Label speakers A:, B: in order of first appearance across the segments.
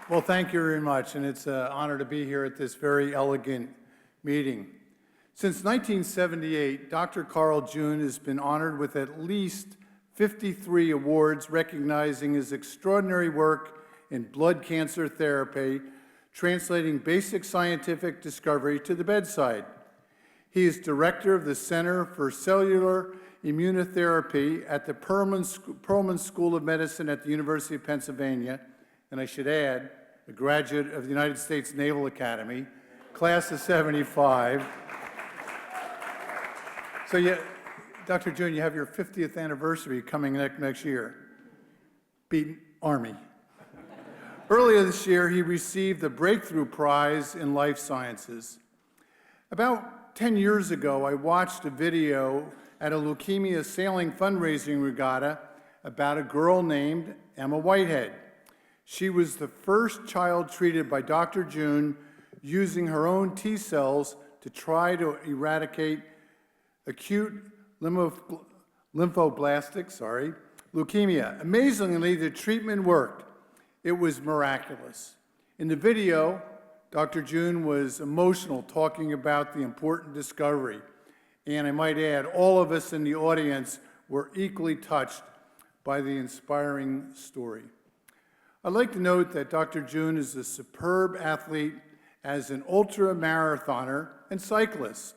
A: Well, thank you very much, and it's an honor to be here at this very elegant meeting. Since 1978, Dr. Carl June has been honored with at least 53 awards recognizing his extraordinary work in blood cancer therapy, translating basic scientific discovery to the bedside. He is director of the Center for Cellular Immunotherapy at the Perelman School of Medicine at the University of Pennsylvania, and I should add, a graduate of the United States Naval Academy, class of '75. So yeah, Dr. June, you have your 50th anniversary coming next year. Beat Army. Earlier this year, he received the Breakthrough Prize in Life Sciences. About 10 years ago, I watched a video at a leukemia sailing fundraising regatta about a girl named Emma Whitehead. She was the first child treated by Dr. June using her own T cells to try to eradicate acute lymphoblastic leukemia. Amazingly, the treatment worked. It was miraculous. In the video, Dr. June was emotional talking about the important discovery. And I might add, all of us in the audience were equally touched by the inspiring story. I'd like to note that Dr. June is a superb athlete as an ultra-marathoner and cyclist.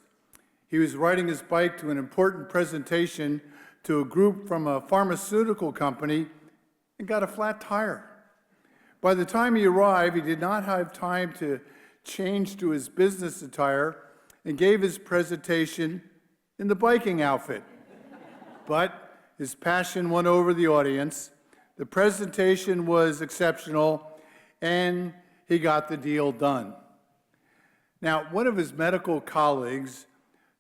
A: He was riding his bike to an important presentation to a group from a pharmaceutical company and got a flat tire. By the time he arrived, he did not have time to change to his business attire and gave his presentation in the biking outfit. But his passion won over the audience. The presentation was exceptional, and he got the deal done. Now, one of his medical colleagues,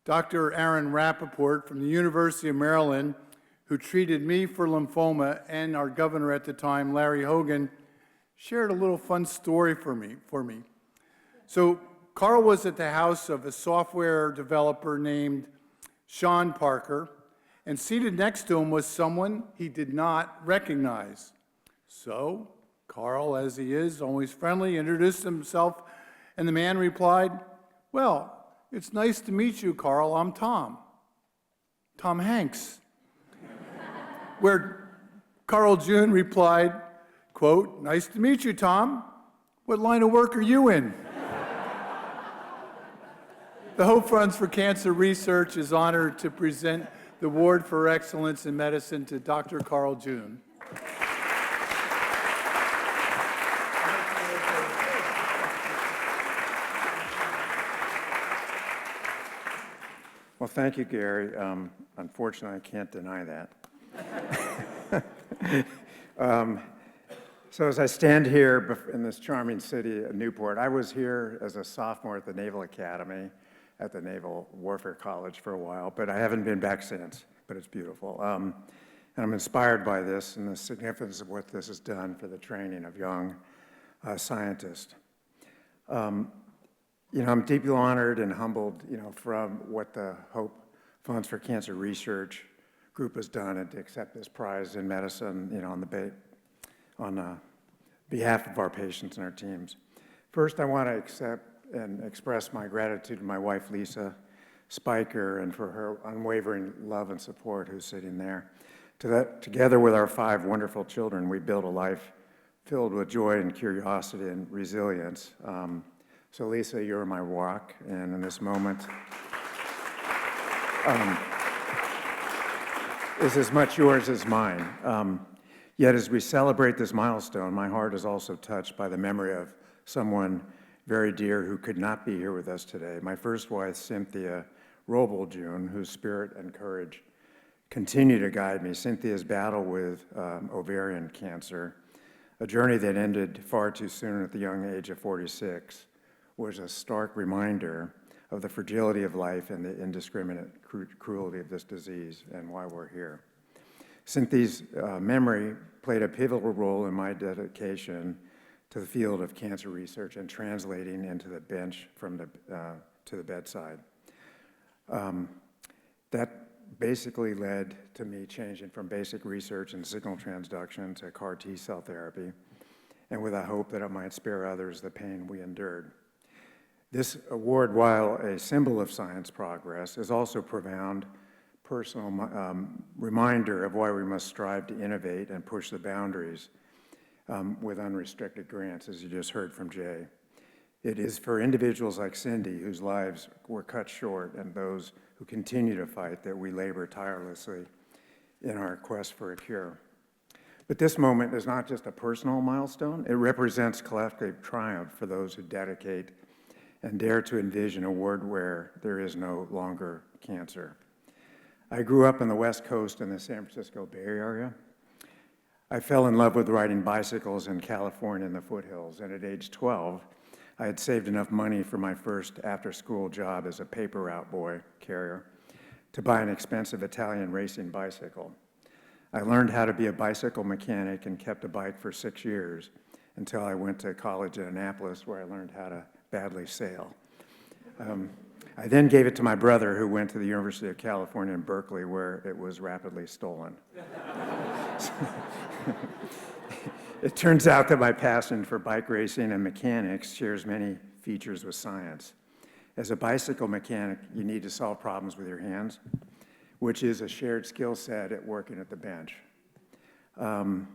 A: Dr. Aaron Rappaport from the University of Maryland, who treated me for lymphoma, and our governor at the time, Larry Hogan, shared a little fun story for me. So Carl was at the house of a software developer named Sean Parker, and seated next to him was someone he did not recognize. So Carl, as he is, always friendly, introduced himself, and the man replied, "Well, it's nice to meet you, Carl. I'm Tom Hanks." Where Carl June replied, quote, "Nice to meet you, Tom. What line of work are you in?" The Hope Funds for Cancer Research is honored to present the Award for Excellence in Medicine to Dr. Carl June.
B: Well, thank you, Gary. Unfortunately, I can't deny that. So as I stand here in this charming city of Newport, I was here as a sophomore at the Naval Academy at the Naval Warfare College for a while, but I haven't been back since, but it's beautiful. And I'm inspired by this and the significance of what this has done for the training of young scientists. I'm deeply honored and humbled, from what the Hope Funds for Cancer Research group has done and to accept this prize in medicine, on behalf of our patients and our teams. First, I want to accept and express my gratitude to my wife, Lisa Spiker, and for her unwavering love and support, who's sitting there. Together with our 5 wonderful children, we build a life filled with joy and curiosity and resilience. So Lisa, you're my rock, and in this moment is as much yours as mine. Yet as we celebrate this milestone, my heart is also touched by the memory of someone very dear who could not be here with us today. My first wife, Cynthia Roble June, whose spirit and courage continue to guide me. Cynthia's battle with ovarian cancer, a journey that ended far too soon at the young age of 46, was a stark reminder of the fragility of life and the indiscriminate cruelty of this disease and why we're here. Cynthia's memory played a pivotal role in my dedication to the field of cancer research and translating into the bench from to the bedside. That basically led to me changing from basic research in signal transduction to CAR T-cell therapy and with a hope that it might spare others the pain we endured. This award, while a symbol of science progress, is also a profound personal reminder of why we must strive to innovate and push the boundaries with unrestricted grants, as you just heard from Jay. It is for individuals like Cindy, whose lives were cut short, and those who continue to fight, that we labor tirelessly in our quest for a cure. But this moment is not just a personal milestone, it represents collective triumph for those who dedicate and dare to envision a world where there is no longer cancer. I grew up on the West Coast in the San Francisco Bay Area. I fell in love with riding bicycles in California in the foothills, and at age 12, I had saved enough money for my first after-school job as a paper route boy carrier to buy an expensive Italian racing bicycle. I learned how to be a bicycle mechanic and kept a bike for 6 years until I went to college in Annapolis, where I learned how to badly sail. I then gave it to my brother, who went to the University of California in Berkeley, where it was rapidly stolen. It turns out that my passion for bike racing and mechanics shares many features with science. As a bicycle mechanic, you need to solve problems with your hands, which is a shared skill set at working at the bench. And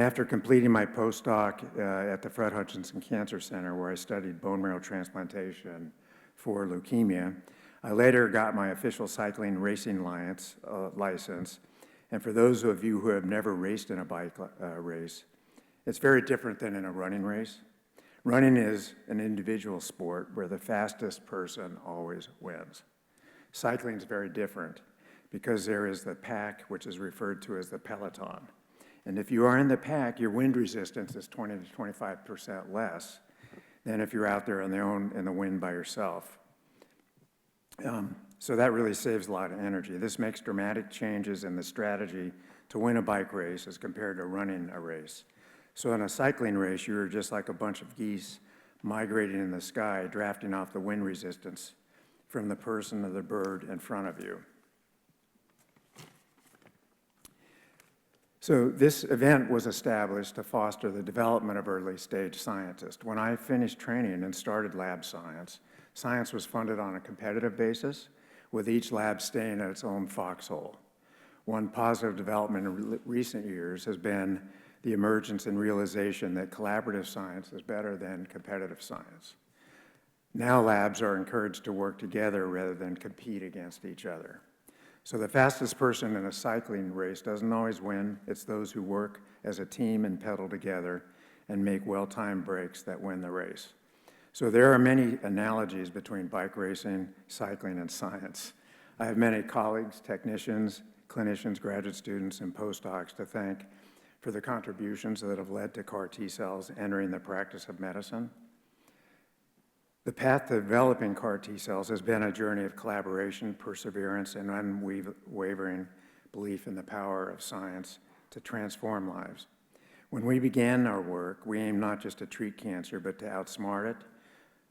B: after completing my postdoc at the Fred Hutchinson Cancer Center, where I studied bone marrow transplantation for leukemia, I later got my official cycling racing license. And for those of you who have never raced in a bike race, it's very different than in a running race. Running is an individual sport where the fastest person always wins. Cycling is very different because there is the pack, which is referred to as the peloton. And if you are in the pack, your wind resistance is 20 to 25% less than if you're out there on in the wind by yourself. So that really saves a lot of energy. This makes dramatic changes in the strategy to win a bike race as compared to running a race. So in a cycling race, you're just like a bunch of geese migrating in the sky, drafting off the wind resistance from the person or the bird in front of you. So this event was established to foster the development of early-stage scientists. When I finished training and started lab science, science was funded on a competitive basis, with each lab staying at its own foxhole. One positive development in recent years has been the emergence and realization that collaborative science is better than competitive science. Now labs are encouraged to work together rather than compete against each other. So the fastest person in a cycling race doesn't always win. It's those who work as a team and pedal together and make well-timed breaks that win the race. So there are many analogies between bike racing, cycling, and science. I have many colleagues, technicians, clinicians, graduate students, and postdocs to thank for the contributions that have led to CAR T cells entering the practice of medicine. The path to developing CAR T cells has been a journey of collaboration, perseverance, and unwavering belief in the power of science to transform lives. When we began our work, we aimed not just to treat cancer, but to outsmart it,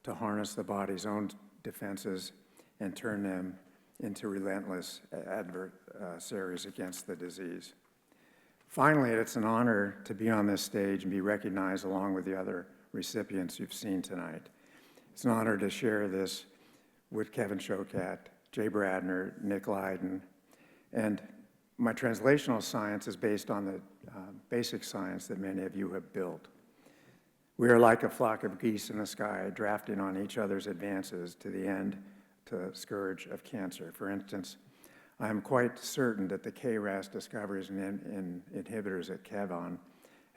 B: to harness the body's own defenses, and turn them into relentless adversaries against the disease. Finally, it's an honor to be on this stage and be recognized along with the other recipients you've seen tonight. It's an honor to share this with Kevin Shokat, Jay Bradner, Nick Leiden, and my translational science is based on the basic science that many of you have built. We are like a flock of geese in the sky, drafting on each other's advances to the end, to the scourge of cancer. For instance, I am quite certain that the KRAS discoveries and inhibitors that Kevin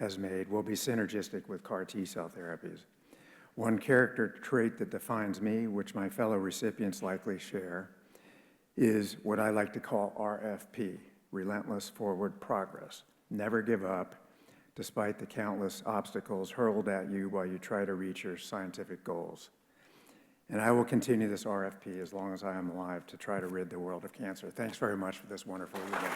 B: has made will be synergistic with CAR T cell therapies. One character trait that defines me, which my fellow recipients likely share, is what I like to call RFP, relentless forward progress. Never give up, despite the countless obstacles hurled at you while you try to reach your scientific goals. And I will continue this RFP as long as I am alive to try to rid the world of cancer. Thanks very much for this wonderful evening.